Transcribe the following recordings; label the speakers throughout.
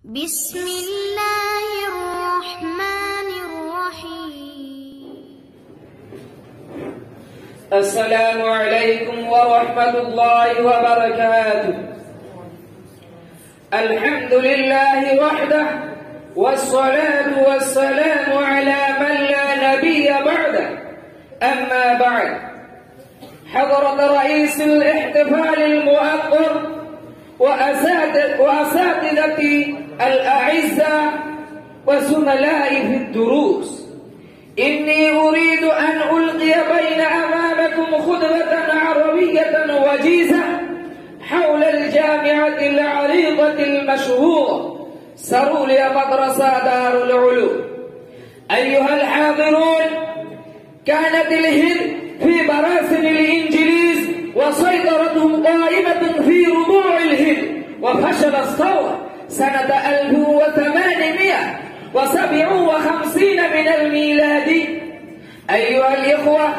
Speaker 1: بسم الله الرحمن الرحيم.
Speaker 2: السلام عليكم ورحمة الله وبركاته. الحمد لله وحده والصلاة والسلام على من لا نبي بعده. أما بعد، حضرة رئيس الاحتفال المؤقر وأساتذتي الأعزاء وزملائي في الدروس، إني أريد أن ألقي بين أمامكم خطبة عربية وجيزة حول الجامعة العريقة المشهورة سروليا مدرسة دار العلوم. أيها الحاضرون، كانت الهند في براثن الإنجليز وسيطرتهم قائمة في ربوع الهند، وفشل الثورة سنة 1857 من الميلاد. أيها الإخوة،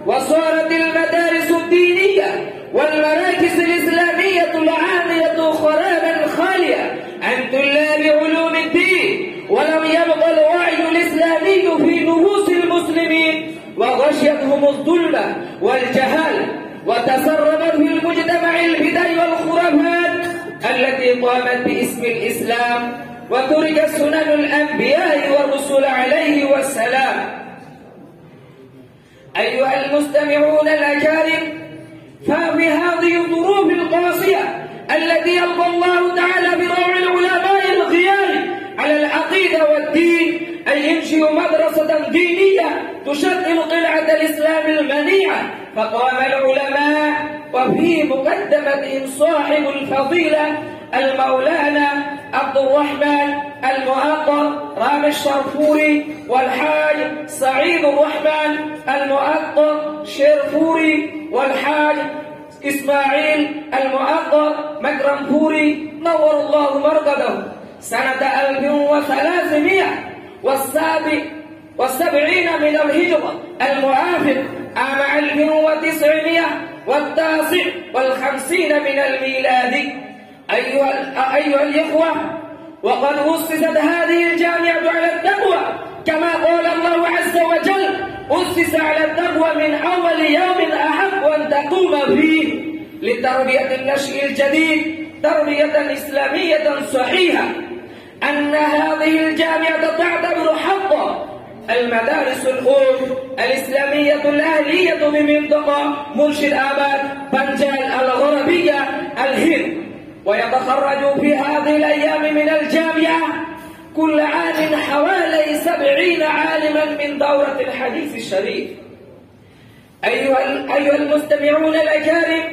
Speaker 2: وصارت المدارس الدينية والمراكز الإسلامية العامية خرابا خالية عن طلاب علوم الدين، ولم يبقى الوعي الإسلامي في نفوس المسلمين، وغشيتهم الظلمة والجهل، وتسربت في المجتمع البدع والخرافات التي قامت باسم الإسلام، وترك سنن الأنبياء والرسل عليه السلام. أيها المستمعون الأكارم، ففي هذه الظروف القاسية التي يرضى الله تعالى بروع العلماء الغيار على العقيدة والدين أن ينشئوا مدرسة دينية تشكل قلعة الإسلام المنيعة، فقام العلماء وفي مقدمتهم صاحب الفضيلة المولانا عبد الرحمن المؤقر رامي الشرفوري، والحاج سعيد الرحمن المؤقر شرفوري، والحاج إسماعيل المؤقر مكرمفوري، نور الله مرقده، سنة 1370 من الهجرة الموافق عام 1959 من الميلاد. أيها الإخوة، وقد أسست هذه الجامعة على التقوى، كما قال الله عز وجل: أسس على التقوى من أول يوم أحق أن تقوم فيه لتربية النشء الجديد تربية إسلامية صحيحة. أن هذه الجامعة تعتبر حقا المدارس الأم الإسلامية الأهلية بمنطقة مرشد آباد بنجال الغربية الهند، ويتخرج في هذه الأيام من الجامعة كل عام حوالي 70 عالما من دورة الحديث الشريف. أيها المستمعون الأكارم،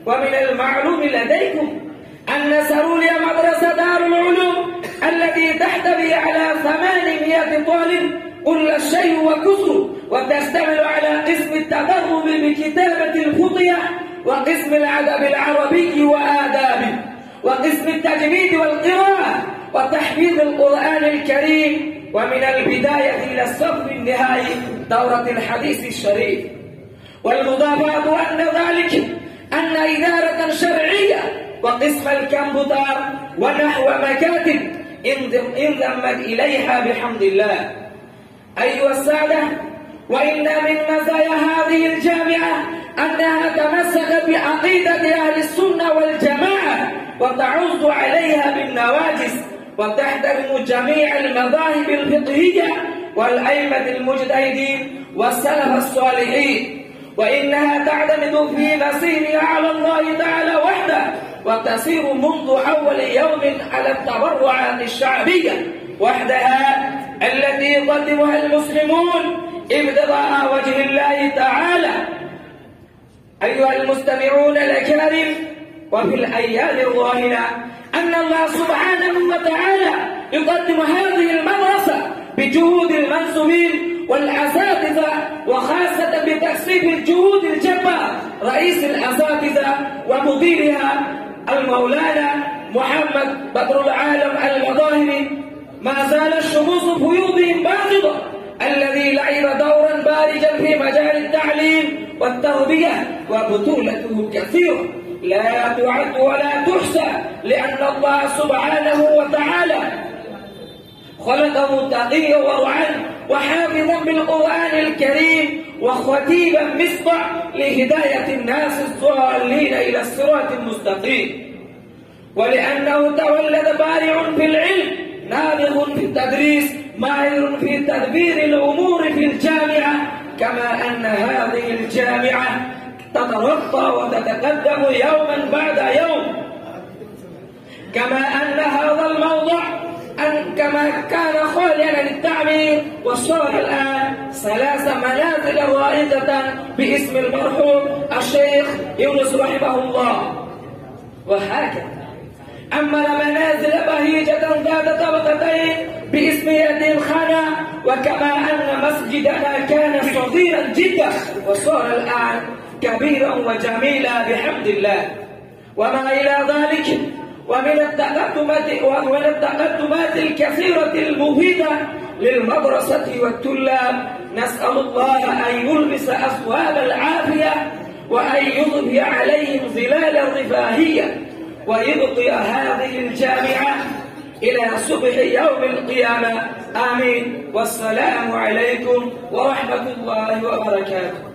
Speaker 2: ومن المعلوم لديكم أن سروليا مدرسة دار العلوم التي تحتوي على 800 طالب كل شيء وكسر، وتشتمل على قسم التدرب بكتابة الفطية، وقسم الأدب العربي وآدابه، وقسم التجويد والقراءة، وتحفيظ القرآن الكريم، ومن البداية إلى الصف النهائي دورة الحديث الشريف. والمضافات أن ذلك أن إدارة شرعية وقسم الكمبيوتر ونحو مكاتب انضمت إليها بحمد الله. أيها السادة، وإن من مزايا هذه الجامعة أنها تمسكت بعقيدة أهل السنة والجماعة، وتعض عليها بالنواجذ، وتحترم جميع المذاهب الفقهية والأئمة المجتهدين والسلف الصالحين، وإنها تعتمد في نصيرها على الله تعالى وحده، وتسير منذ أول يوم على التبرعات الشعبية وحدها التي يقدمها المسلمون ابتغاء وجه الله تعالى. أيها المستمعون الأكارم، وفي الأيام الراهنة أن الله سبحانه وتعالى يقدم هذه المدرسة بجهود المنسوبين والأساتذة، وخاصة بتكثيف الجهود الجبار رئيس الأساتذة ومديرها المولانا محمد بدر العالم المظاهري. ما زال الشموس فيوضهم باغضة، الذي لعب دورا بارزا في مجال التعليم والتربية، وبطولته كثيرة لا تعد ولا تحصى، لأن الله سبحانه وتعالى خلقه تقيا ورعا وحافظا بالقرآن الكريم وخطيبا مصدع لهداية الناس الضالين إلى الصراط المستقيم. ولأنه تولد بارع في العلم نابغ في التدريس ماهر في تدبير الأمور في الجامعة، كما أن هذه الجامعة تترقى وتتقدم يوما بعد يوم، كما أن هذا الموضع كما كان خاليا للتعمير وصار الآن 3 منازل رائدة باسم المرحوم الشيخ يونس رحمه الله. وهكذا أما منازل بهيجة ذات طبقتين باسم يتيمخانة، وكما أن مسجدنا كان صغيرا جدا وصار الآن كبيرا وجميلا بحمد الله. وما إلى ذلك ومن التقدمات الكثيرة المفيدة للمدرسة والطلاب، نسأل الله أن يلبس أثواب العافية وأن يضفي عليهم ظلال الرفاهية ويبقي هذه الجامعة إلى صبح يوم القيامة. آمين. والسلام عليكم ورحمة الله وبركاته.